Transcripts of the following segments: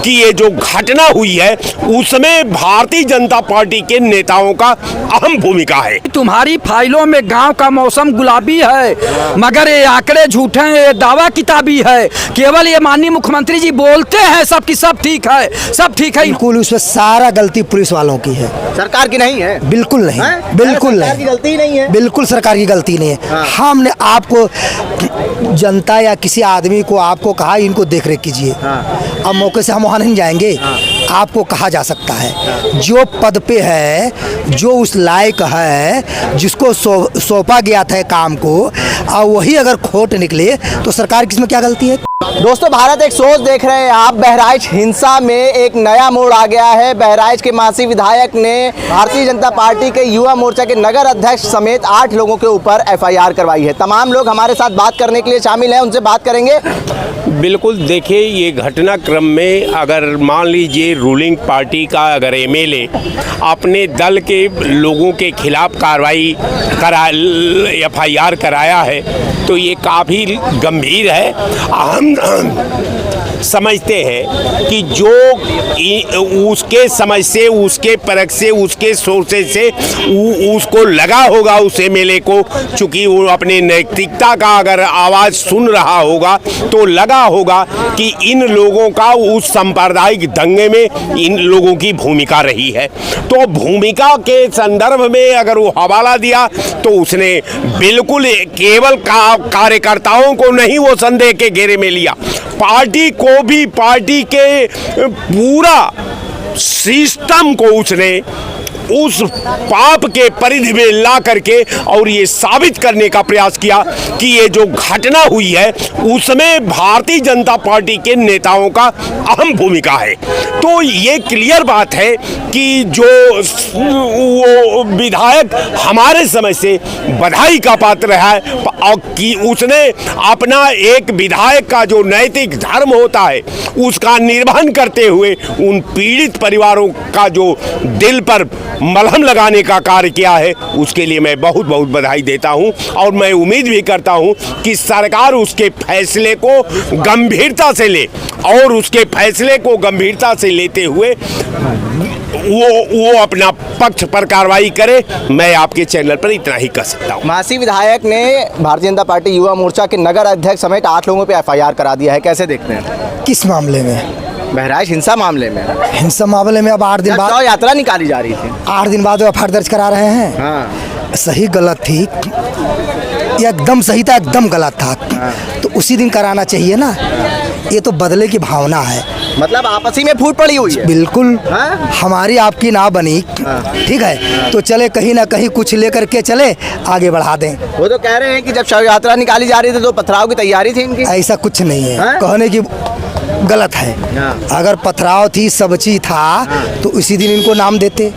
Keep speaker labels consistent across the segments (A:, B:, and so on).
A: कि ये जो घटना हुई है उसमें भारतीय जनता पार्टी के नेताओं का अहम भूमिका है।
B: तुम्हारी फाइलों में गांव का मौसम गुलाबी है, मगर ये आंकड़े झूठे हैं, ये दावा किताबी है। केवल ये माननीय मुख्यमंत्री जी बोलते हैं सब की सब ठीक है, सब ठीक है।
C: बिल्कुल उसमें सारा गलती पुलिस वालों की है,
D: सरकार की नहीं है।
C: बिल्कुल नहीं, बिल्कुल
D: सरकार की
C: नहीं,
D: गलती नहीं है।
C: बिल्कुल सरकार की गलती नहीं है। हमने आपको जनता या किसी आदमी को आपको कहा इनको देख रेख कीजिए, अब मौके से हम वहाँ नहीं जाएंगे। आपको कहा जा सकता है जो पद पे है, जो उस लायक है, जिसको सौंपा गया था काम को, और वही अगर खोट निकले तो सरकार की इसमें क्या गलती है।
D: दोस्तों, भारत एक सोच देख रहे हैं आप। बहराइच हिंसा में एक नया मोड़ आ गया है। बहराइच के मासी विधायक ने भारतीय जनता पार्टी के युवा मोर्चा के नगर अध्यक्ष समेत 8 लोगों के ऊपर FIR करवाई है। तमाम लोग हमारे साथ बात करने के लिए शामिल हैं, उनसे बात करेंगे।
A: बिल्कुल, देखिए ये घटनाक्रम में अगर मान लीजिए रूलिंग पार्टी का अगर MLA अपने दल के लोगों के खिलाफ कार्रवाई FIR कराया है तो ये काफ़ी गंभीर है। हम समझते हैं कि जो उसके समझ से, उसके परख से, उसके सोर्सेज से उसको लगा होगा उस MLA को, चूँकि वो अपने नैतिकता का अगर आवाज़ सुन रहा होगा तो लगा होगा कि इन लोगों का उस सांप्रदायिक दंगे में इन लोगों की भूमिका रही है। तो भूमिका के संदर्भ में अगर वो हवाला दिया तो उसने बिल्कुल केवल कार्यकर्ताओं को नहीं वो संदेह के घेरे में लिया, पार्टी को भी, पार्टी के पूरा सिस्टम को उसने उस पाप के परिधि में ला करके और ये साबित करने का प्रयास किया कि ये जो घटना हुई है उसमें भारतीय जनता पार्टी के नेताओं का अहम भूमिका है। तो ये क्लियर बात है कि जो वो विधायक हमारे समझ से बधाई का पात्र है और कि उसने अपना एक विधायक का जो नैतिक धर्म होता है उसका निर्वहन करते हुए उन पीड़ित परिवारों का जो दिल पर मलहम लगाने का कार्य किया है, उसके लिए मैं बहुत बहुत बधाई देता हूं और मैं उम्मीद भी करता हूं कि सरकार उसके फैसले को गंभीरता से ले और उसके फैसले को गंभीरता से लेते हुए वो अपना पक्ष पर कार्रवाई करे। मैं आपके चैनल पर इतना ही कह सकता हूँ।
D: मासी विधायक ने भारतीय जनता पार्टी युवा मोर्चा के नगर अध्यक्ष समेत 8 लोगों पे FIR करा दिया है, कैसे देखते हैं?
C: किस मामले में?
D: बहराइच हिंसा मामले में।
C: हिंसा मामले में अब 8 दिन बाद
D: यात्रा निकाली जा रही थी,
C: 8 दिन बाद FIR दर्ज करा रहे हैं। सही गलत थी, एकदम सही था, एकदम गलत था, तो उसी दिन कराना चाहिए ना। ये तो बदले की भावना है,
D: मतलब आपसी में फूट पड़ी हुई है।
C: बिल्कुल हमारी आपकी ना बनी, ठीक है, तो चले कहीं ना कहीं कुछ लेकर के चले, आगे बढ़ा दें।
D: वो तो कह रहे हैं कि जब शव यात्रा निकाली जा रही थी तो पथराव की तैयारी थी इनकी।
C: ऐसा कुछ नहीं है, कहने की गलत है। अगर पथराव थी, सब चीज था, तो इसी दिन इनको नाम देते।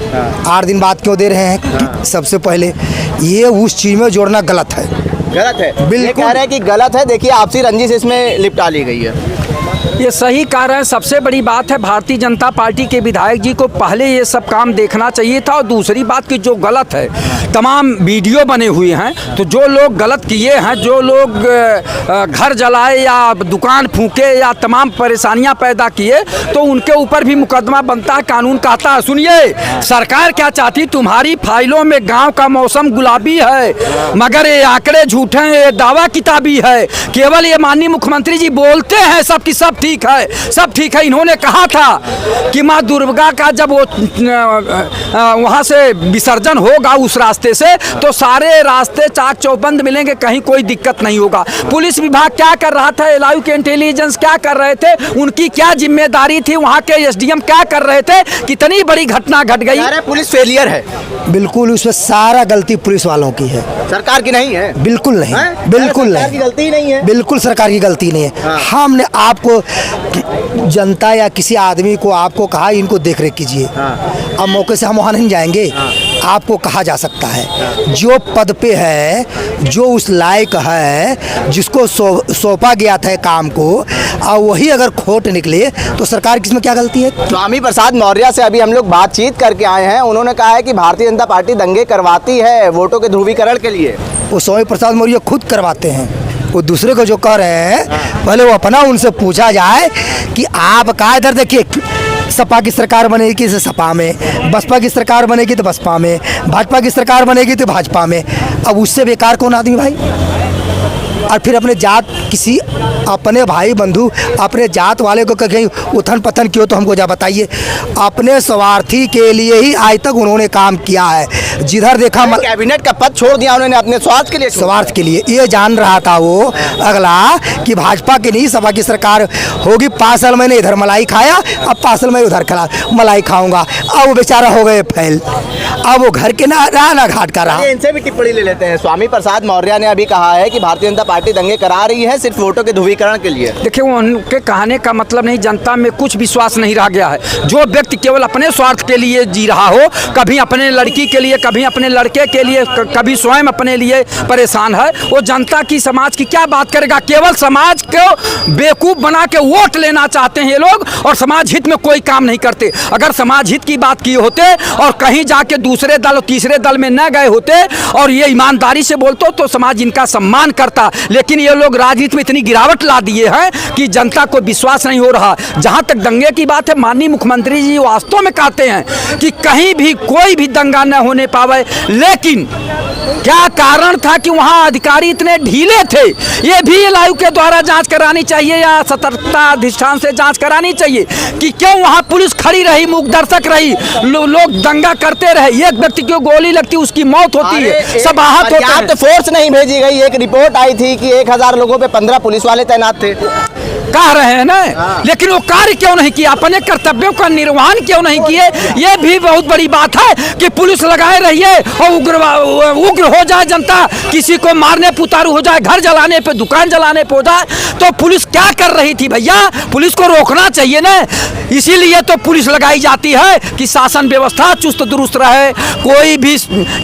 C: 8 दिन बाद क्यों दे रहे हैं? सबसे पहले ये उस चीज में जोड़ना गलत है,
D: गलत है।
C: बिल्कुल
D: कह रहे हैं कि गलत है। देखिए आपसी रंजिश इसमें लिपटा ली गई है।
B: ये सही कारण है। सबसे बड़ी बात है भारतीय जनता पार्टी के विधायक जी को पहले ये सब काम देखना चाहिए था। और दूसरी बात कि जो गलत है, तमाम वीडियो बने हुए हैं, तो जो लोग गलत किए हैं, जो लोग घर जलाए या दुकान फूके या तमाम परेशानियां पैदा किए, तो उनके ऊपर भी मुकदमा बनता है, कानून कहता है। सुनिए, सरकार क्या चाहती, तुम्हारी फाइलों में गाँव का मौसम गुलाबी है, मगर ये आंकड़े झूठे हैं, ये दावा किताबी है। केवल ये माननीय मुख्यमंत्री जी बोलते हैं सब की सब ठीक है, सब ठीक है। इन्होंने कहा था कि माँ दुर्गा का जब वो वहाँ से विसर्जन होगा उस रास्ते से, तो सारे रास्ते चाक चौबंद मिलेंगे, कहीं कोई दिक्कत नहीं होगा। पुलिस विभाग क्या कर रहा था, LIU के इंटेलिजेंस क्या कर रहे थे, उनकी क्या जिम्मेदारी थी, वहाँ के SDM क्या कर रहे थे, कितनी बड़ी घटना घट गई।
D: पुलिस फेलियर है,
C: बिल्कुल उसमें सारा गलती पुलिस वालों की है,
D: सरकार की नहीं है।
C: बिल्कुल नहीं, बिल्कुल
D: सरकार की गलती नहीं है,
C: बिल्कुल सरकार की गलती नहीं है। हमने आपको जनता या किसी आदमी को आपको कहा इनको देख रेख कीजिए, अब मौके से हम वहाँ नहीं जाएंगे। आपको कहा जा सकता है जो पद पे है, जो उस लायक है, जिसको सौंपा गया था काम को, और वही अगर खोट निकले तो सरकार की इसमें क्या गलती है।
D: स्वामी प्रसाद मौर्य से अभी हम लोग बातचीत करके आए हैं। उन्होंने कहा है कि भारतीय जनता पार्टी दंगे करवाती है वोटों के ध्रुवीकरण के लिए।
C: वो स्वामी प्रसाद मौर्य खुद करवाते हैं, वो दूसरे को जो कह रहे हैं पहले वो अपना उनसे पूछा जाए कि आप का इधर देखिए, सपा की सरकार बनेगी तो सपा में, बसपा की सरकार बनेगी तो बसपा में, भाजपा की सरकार बनेगी तो भाजपा में। अब उससे बेकार कौन आदमी भाई? और फिर अपने जात किसी अपने भाई बंधु अपने जात वाले को कहीं उथन पथन क्यों, तो हमको जा बताइए। अपने स्वार्थी के लिए ही आज तक उन्होंने काम किया है। जिधर देखा
D: कैबिनेट का पद छोड़ दिया उन्होंने अपने स्वार्थ के लिए।
C: स्वार्थ के लिए ये जान रहा था वो अगला कि भाजपा की नहीं सपा की सरकार होगी। 5 साल मैंने इधर मलाई खाया, अब 5 साल मैं उधर खा मलाई खाऊंगा। अब वो बेचारा हो गए फैल, अब वो घर के ना रहा ना घाट का रहा।
D: इनसे भी टिप्पणी ले लेते हैं। स्वामी प्रसाद मौर्य ने अभी कहा है कि भारतीय जनता पार्टी दंगे करा रही है सिर्फ वोटों के ध्रुवीकरण के लिए।
B: देखिए, उनके कहने का मतलब नहीं, जनता में कुछ विश्वास नहीं रह गया है। जो व्यक्ति केवल अपने स्वार्थ के लिए जी रहा हो, कभी अपने लड़की के लिए, कभी अपने लड़के के लिए, कभी स्वयं अपने लिए परेशान है, वो जनता की समाज की क्या बात करेगा? केवल समाज को बेवकूफ़ बना के वोट लेना चाहते हैं ये लोग, और समाज हित में कोई काम नहीं करते। अगर समाज हित की बात किए होते और कहीं जाके दूसरे दल तीसरे दल में न गए होते और ये ईमानदारी से बोलते तो समाज इनका सम्मान करता। लेकिन ये लोग राजनीति में इतनी गिरावट ला दिए हैं कि जनता को विश्वास नहीं हो रहा। जहां तक दंगे की बात है, माननीय मुख्यमंत्री जी वास्तव में कहते हैं कि कहीं भी कोई भी दंगा न होने पावे, लेकिन क्या कारण था कि वहां अधिकारी इतने ढीले थे? ये भी लाइव के द्वारा जांच करानी चाहिए या सतर्कता अधिष्ठान से जांच करानी चाहिए कि क्यों वहां पुलिस खड़ी रही, मूकदर्शक रही, लोग दंगा करते रहे। एक व्यक्ति को गोली लगती, उसकी मौत होती है, सब आहत होते हैं।
D: तो फोर्स नहीं भेजी गई। एक रिपोर्ट आई थी कि 1000 लोगों पे 15 पुलिस वाले तैनात थे।
B: कह रहे हैं ना, लेकिन वो कार्य क्यों नहीं किया? अपने कर्तव्यों का निर्वहन क्यों नहीं किए? ये भी बहुत बड़ी बात है कि पुलिस लगाए रहिए और उग्र हो जाए जनता, किसी को मारने पुतारू हो जाए, घर जलाने पे, दुकान जलाने पे हो जाए, तो पुलिस क्या कर रही थी भैया? पुलिस को रोकना चाहिए ना। इसीलिए तो पुलिस लगाई जाती है कि शासन व्यवस्था चुस्त दुरुस्त रहे। कोई भी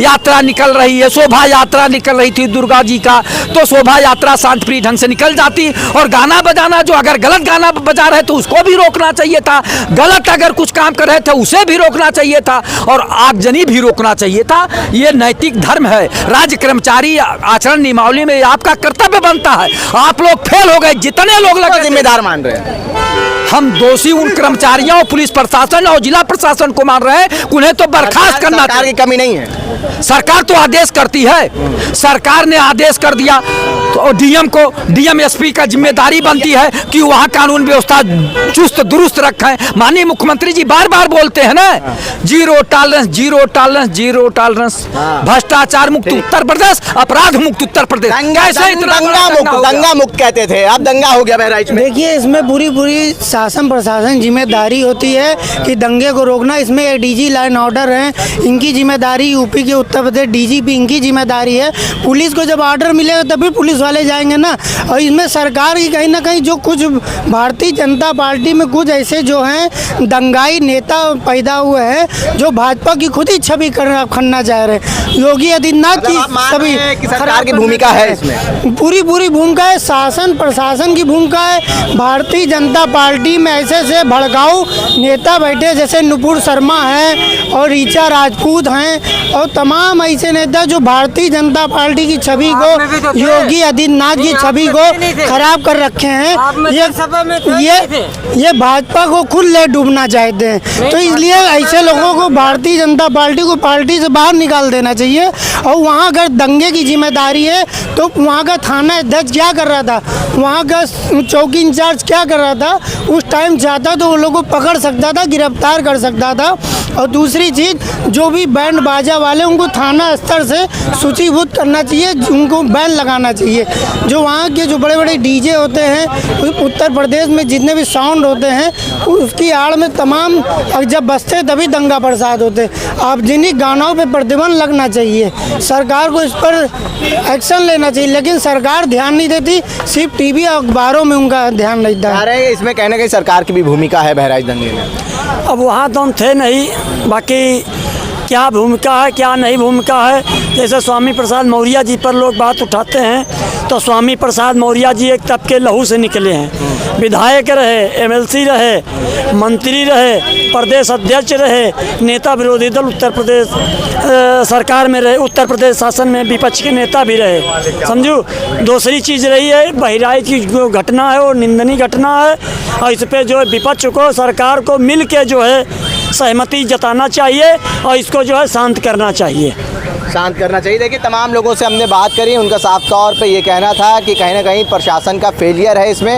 B: यात्रा निकल रही है, शोभा यात्रा निकल रही थी दुर्गा जी का, तो शोभा यात्रा शांतिप्रिय ढंग से निकल जाती। और गाना बजाना, जो अगर गलत गाना बजा रहे तो उसको भी रोकना चाहिए था, गलत अगर कुछ काम कर रहे थे उसे भी रोकना चाहिए था, और आगजनी भी रोकना चाहिए था। ये नैतिक धर्म है। राज्य कर्मचारी आचरण नियमावली में आपका कर्तव्य बनता है। आप लोग फेल हो गए। जितने लोग लगे
D: जिम्मेदार मान रहे हैं,
B: हम दोषी उन कर्मचारियों, पुलिस प्रशासन और जिला प्रशासन को मान रहे हैं। उन्हें तो बर्खास्त करना।
D: सरकार की कमी नहीं है।
B: सरकार तो आदेश करती है। सरकार ने आदेश कर दिया तो डीएम को, डीएम एसपी का जिम्मेदारी बनती है कि वहाँ कानून व्यवस्था चुस्त दुरुस्त रखें। माननीय मुख्यमंत्री जी बार बार बोलते हैं ना, zero tolerance, zero tolerance, zero tolerance, भ्रष्टाचार मुक्त उत्तर प्रदेश, अपराध मुक्त उत्तर प्रदेश। कैसे इतना
D: दंगा मुक्त कहते थे, अब दंगा हो गया बहराइच में।
E: देखिए, इसमें पूरी शासन प्रशासन जिम्मेदारी होती है कि दंगे को रोकना। इसमें एडीजी लाइन ऑर्डर हैं, इनकी जिम्मेदारी, यूपी के उत्तर प्रदेश डीजीपी इनकी जिम्मेदारी है। पुलिस को जब ऑर्डर मिलेगा तभी पुलिस वाले जाएंगे ना। और इसमें सरकार की कहीं ना कहीं जो कुछ भारतीय जनता पार्टी में कुछ ऐसे जो हैं दंगाई नेता पैदा हुए हैं जो भाजपा की खुद ही छवि खन्ना चाह रहे हैं। योगी आदित्यनाथ की सभी
D: सरकार की भूमिका है इसमें,
E: पूरी भूमिका है, शासन प्रशासन की भूमिका है। भारतीय जनता पार्टी में ऐसे ऐसे भड़काऊ नेता बैठे जैसे नुपुर शर्मा हैं और ऋचा राजपूत हैं और तमाम ऐसे नेता जो भारतीय जनता पार्टी की छवि को, योगी आदित्यनाथ की छवि को खराब कर रखे हैं। ये भाजपा को खुद ले डूबना चाहते हैं। तो इसलिए ऐसे लोगों को भारतीय जनता पार्टी को पार्टी से बाहर निकाल देना चाहिए। और वहाँ अगर दंगे की जिम्मेदारी है तो वहाँ का थाना अध्यक्ष क्या कर रहा था, वहाँ का चौकी इंचार्ज क्या कर रहा था? उस टाइम चाहता तो वो लोगों को पकड़ सकता था, गिरफ्तार कर सकता था। और दूसरी चीज़, जो भी बैंड बाजा वाले उनको थाना स्तर से सूचीभूत करना चाहिए, उनको बैन लगाना चाहिए। जो वहाँ के जो बड़े बड़े डीजे होते हैं उत्तर प्रदेश में, जितने भी साउंड होते हैं, उसकी आड़ में तमाम जब बजते तभी दंगा प्रसाद होते। आप जिन्हीं गानों पे प्रतिबंध लगना चाहिए, सरकार को इस पर एक्शन लेना चाहिए, लेकिन सरकार ध्यान नहीं देती, सिर्फ टीवी और अखबारों में उनका ध्यान रहता है।
D: इसमें कहने की सरकार की भी भूमिका है बहराइच दंगे में।
F: अब वहाँ तो हम थे नहीं, बाकी क्या भूमिका है क्या नहीं भूमिका है, जैसे स्वामी प्रसाद मौर्य जी पर लोग बात उठाते हैं, तो स्वामी प्रसाद मौर्य जी एक तब के लहू से निकले हैं। विधायक रहे, MLC रहे, मंत्री रहे, प्रदेश अध्यक्ष रहे, नेता विरोधी दल उत्तर प्रदेश सरकार में रहे, उत्तर प्रदेश शासन में विपक्ष के नेता भी रहे। समझो दूसरी चीज़ रही है बहराइच की जो घटना है वो निंदनीय घटना है और इस पर जो है विपक्ष को सरकार को मिल के जो है सहमति जताना चाहिए और इसको जो है शांत करना चाहिए।
D: शांत करना चाहिए। देखिए तमाम लोगों से हमने बात करी, उनका साफ तौर पे ये कहना था कि कहीं ना कहीं प्रशासन का फेलियर है इसमें।